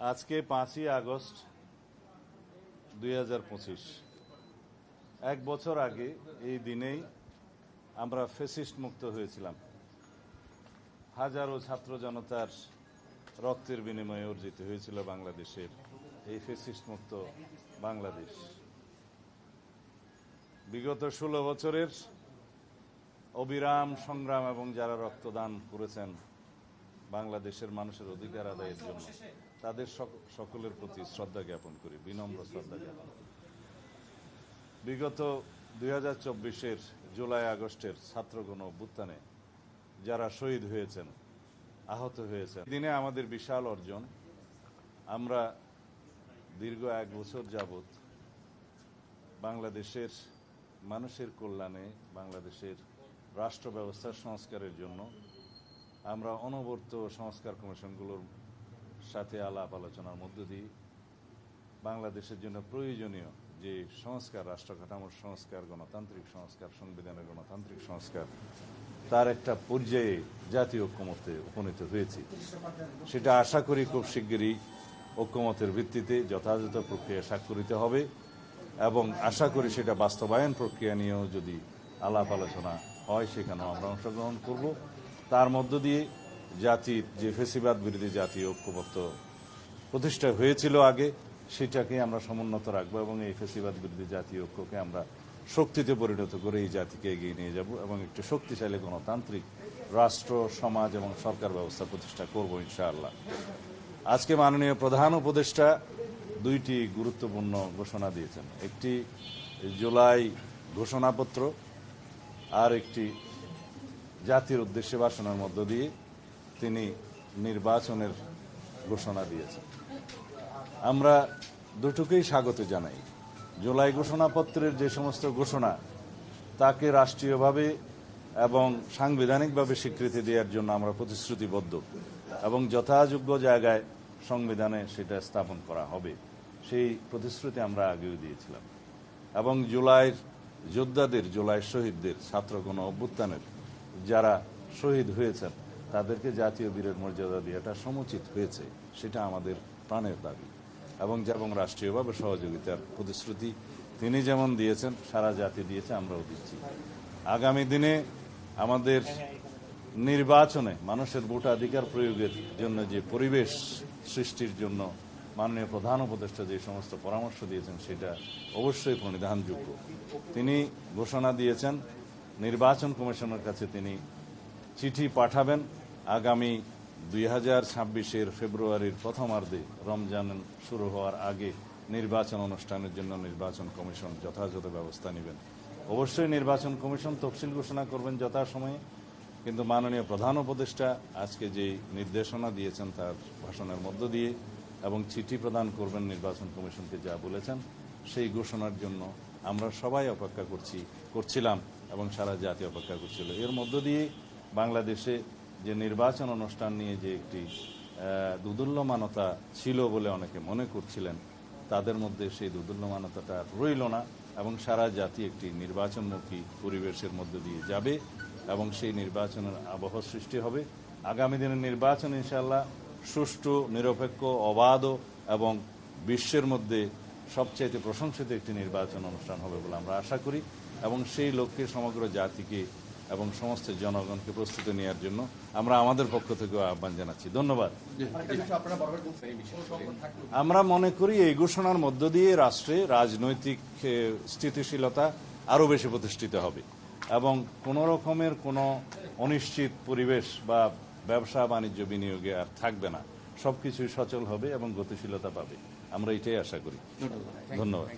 আজকে 5ই আগস্ট 2025, এক বছর আগে এই দিনেই আমরা ফ্যাসিস্ট মুক্ত হয়েছিলাম। হাজারো ছাত্র জনতার রক্তের বিনিময়ে অর্জিত হয়েছিল বাংলাদেশের এই ফ্যাসিস্ট মুক্ত বাংলাদেশ। বিগত 16 বছরের অবিরাম সংগ্রাম এবং যারা রক্তদান করেছেন বাংলাদেশের মানুষের অধিকার আদায়ের জন্য, তাদের সকলের প্রতি শ্রদ্ধা জ্ঞাপন করি, বিনম্র শ্রদ্ধা জ্ঞাপন করি। বিগত 2024-এর জুলাই আগস্টের ছাত্রগণ অভ্যুত্থানে যারা শহীদ হয়েছেন, আহত হয়েছেন, দিনে আমাদের বিশাল অর্জন। আমরা দীর্ঘ 1 বছর যাবৎ বাংলাদেশের মানুষের কল্যাণে, বাংলাদেশের রাষ্ট্র ব্যবস্থার সংস্কারের জন্য আমরা অনবরত সংস্কার কমিশনগুলোর সাথে আলাপ আলোচনার মধ্য দিয়ে বাংলাদেশের জন্য প্রয়োজনীয় যে সংস্কার, রাষ্ট্র কাঠামোর সংস্কার, গণতান্ত্রিক সংস্কার, সংবিধানের গণতান্ত্রিক সংস্কার, তার একটা পর্যায়ে জাতীয় ঐক্যমতে উপনীত হয়েছি। সেটা আশা করি খুব শিগগিরই ঐক্যমতের ভিত্তিতে যথাযথ প্রক্রিয়া স্বাক্ষরিত হবে এবং আশা করি সেটা বাস্তবায়ন প্রক্রিয়া নিয়েও যদি আলাপ আলোচনা হয় সেখানেও আমরা অংশগ্রহণ করব। তার মধ্য দিয়ে জাতির যে ফ্যাসিবাদ বিরোধী জাতীয় ঐক্যমত্য প্রতিষ্ঠা হয়েছিল আগে, সেটাকে আমরা সমুন্নত রাখবো এবং এই ফ্যাসিবাদ বিরোধী জাতীয় ঐক্যকে আমরা শক্তিতে পরিণত করে এই জাতিকে এগিয়ে নিয়ে যাব এবং একটি শক্তিশালী গণতান্ত্রিক রাষ্ট্র, সমাজ এবং সরকার ব্যবস্থা প্রতিষ্ঠা করব ইনশাআল্লাহ। আজকে মাননীয় প্রধান উপদেষ্টা 2টি গুরুত্বপূর্ণ ঘোষণা দিয়েছেন। একটি জুলাই ঘোষণাপত্র আর একটি জাতির উদ্দেশ্যে ভাষণের মধ্য দিয়ে তিনি নির্বাচনের ঘোষণা দিয়েছেন। আমরা দুটোকেই স্বাগত জানাই। জুলাই ঘোষণাপত্রের যে সমস্ত ঘোষণা, তাকে রাষ্ট্রীয়ভাবে এবং সাংবিধানিকভাবে স্বীকৃতি দেওয়ার জন্য আমরা প্রতিশ্রুতিবদ্ধ এবং যথাযোগ্য জায়গায় সংবিধানে সেটা স্থাপন করা হবে, সেই প্রতিশ্রুতি আমরা আগেও দিয়েছিলাম। এবং জুলাইয়ের যোদ্ধাদের, জুলাই শহীদদের, ছাত্রগণ অভ্যুত্থানের যারা শহীদ হয়েছেন তাদেরকে জাতীয় বীরের মর্যাদা দেওয়াটা সমুচিত হয়েছে, সেটা আমাদের প্রাণের দাবি এবং রাষ্ট্রীয়ভাবে সহযোগিতার প্রতিশ্রুতি তিনি যেমন দিয়েছেন, সারা জাতি দিয়েছে, আমরাও দিচ্ছি। আগামী দিনে আমাদের নির্বাচনে মানুষের ভোটাধিকার প্রয়োগের জন্য যে পরিবেশ সৃষ্টির জন্য মাননীয় প্রধান উপদেষ্টা যে সমস্ত পরামর্শ দিয়েছেন সেটা অবশ্যই প্রণিধানযোগ্য। তিনি ঘোষণা দিয়েছেন নির্বাচন কমিশনের কাছে তিনি চিঠি পাঠাবেন আগামী 2026-এর ফেব্রুয়ারির প্রথমার্ধে, রমজান শুরু হওয়ার আগে নির্বাচন অনুষ্ঠানের জন্য নির্বাচন কমিশন যথাযথ ব্যবস্থা নেবেন। অবশ্যই নির্বাচন কমিশন তফসিল ঘোষণা করবেন যথাসময়ে, কিন্তু মাননীয় প্রধান উপদেষ্টা আজকে যে নির্দেশনা দিয়েছেন তার ভাষণের মধ্য দিয়ে এবং চিঠি প্রদান করবেন নির্বাচন কমিশনকে যা বলেছেন, সেই ঘোষণার জন্য আমরা সবাই অপেক্ষা করছিলাম এবং সারা জাতি অপেক্ষা করছিল। এর মধ্য দিয়ে বাংলাদেশে যে নির্বাচন অনুষ্ঠান নিয়ে যে একটি দুদুল্যমানতা ছিল বলে অনেকে মনে করছিলেন, তাদের মধ্যে সেই দুদুল্যমানতাটা রইল না এবং সারা জাতি একটি নির্বাচনমুখী পরিবেশের মধ্য দিয়ে যাবে এবং সেই নির্বাচনের আবহ সৃষ্টি হবে। আগামী দিনের নির্বাচন ইনশাআল্লাহ সুষ্ঠু, নিরপেক্ষ, অবাধ এবং বিশ্বের মধ্যে সবচাইতে প্রশংসিত একটি নির্বাচন অনুষ্ঠান হবে বলে আমরা আশা করি এবং সেই লক্ষ্যে সমগ্র জাতিকে এবং সমস্ত জনগণকে প্রস্তুতি নেওয়ার জন্য আমরা আমাদের পক্ষ থেকে আহ্বান জানাচ্ছি। ধন্যবাদ। আমরা মনে করি এই ঘোষণার মধ্য দিয়ে রাষ্ট্রে রাজনৈতিক স্থিতিশীলতা আরও বেশি প্রতিষ্ঠিত হবে এবং কোনো রকমের কোনো অনিশ্চিত পরিবেশ বা ব্যবসা বাণিজ্য বিনিয়োগে আর থাকবে না, সবকিছুই সচল হবে এবং গতিশীলতা পাবে। আমরা এটাই আশা করি। ধন্যবাদ।